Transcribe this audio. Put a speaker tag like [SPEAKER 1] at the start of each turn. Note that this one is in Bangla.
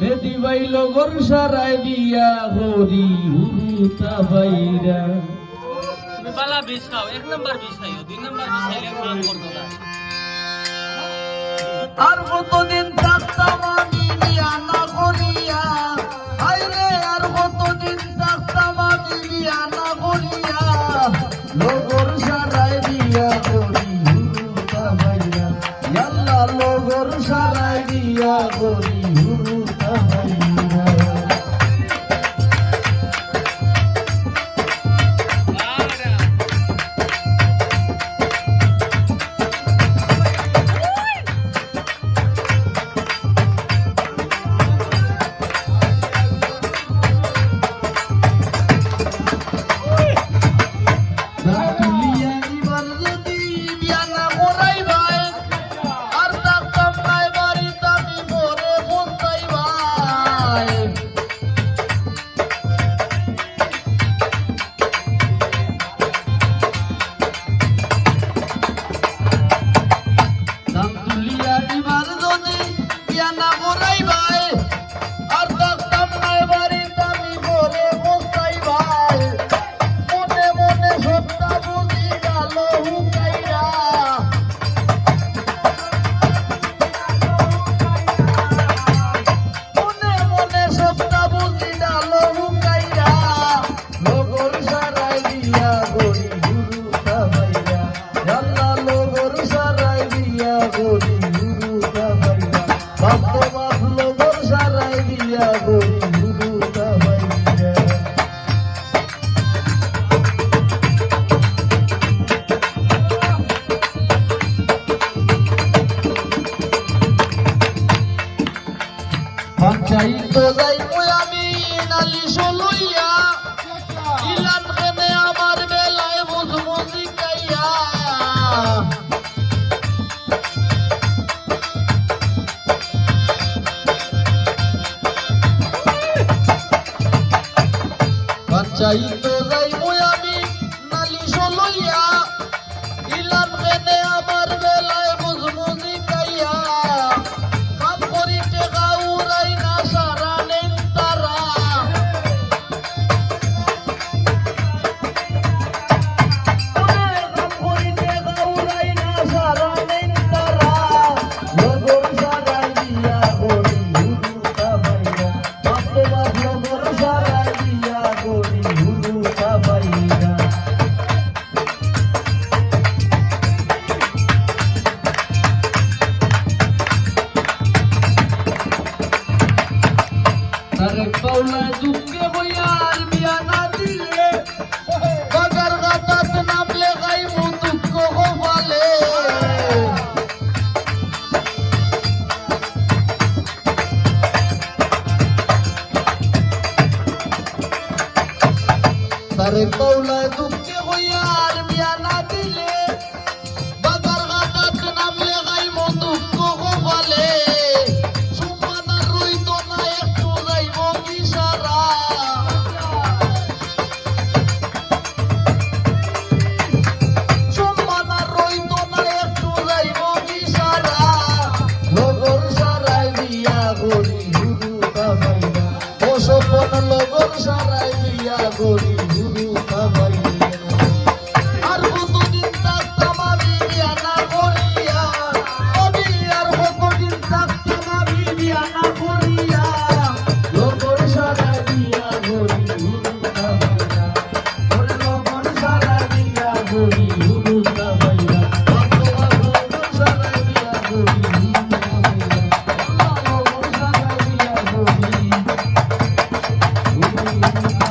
[SPEAKER 1] মেদি বাইল গর সারাই বিয়া হরি হুরুতা বাইরা।
[SPEAKER 2] তুমি বালা বিষ খাও, 1 নাম্বার বিষ খাইও, 2 নাম্বার বিষ খাইলে কাম করতো না।
[SPEAKER 1] আর কতদিন থাকতাম আমি বিয়া না করিয়া, আইরে আর কতদিন থাকতাম আমি বিয়া না করিয়া, লগর সারাই বিয়া হরি হুরুতা বাইরা। আল্লাহ লগর সারাই বিয়া হরি হুরুতা বাইরা। চাইতো যাইবো আমি নালিশ লইয়া, ইলান কেনে আমার বেলায় বুঝবো জিকাইয়া। চাইতো যাইবো আমি নালিশ লইয়া, ইলান কেনে আমার বেলায় বুঝবো জিকাইয়া। কাম করিতে গাউরাই না সারা নেন তারা, কাম করিতে গাউরাই না সারা নেন তারা। লগর সারাই দিয়া করি হুরুতা বাইরা, বাপরে বাপ লগর সারাই দিয়া করি হুরুতা বাইরা। তারে পাওলা দুঃখে বইয়ার বিয়া না দিলে, বাগার গাতাত নামলে গাইব দুঃখ কপালে। তারে পাওলা দুঃখে বইয়ার বিয়া না দিলে, বাগার গাতাত নামলে গাইব দুঃখ কপালে। সুমানার রইতো না একটু যাইব কি সারা, সুমানার রইতো না একটু যাইব কি সারা। লগর সারাই বিয়া করি হুরুতা বাইরা, ও সপন লগর সারাই বিয়া করি হুরুতা বাইরা। আর কতদিন থাকতাম আমি বিয়া না করিয়া, আমি আর কতদিন থাকতাম আমি বিয়া না করিয়া, লগর সারাই বিয়া করি হুরুতা বাইরা। ওরে লগর সারাই বিয়া করি হুরুতা বাইরা, লগর সারাই বিয়া করি হুরুতা বাইরা, লগর সারাই বিয়া করি হুরুতা বাইরা।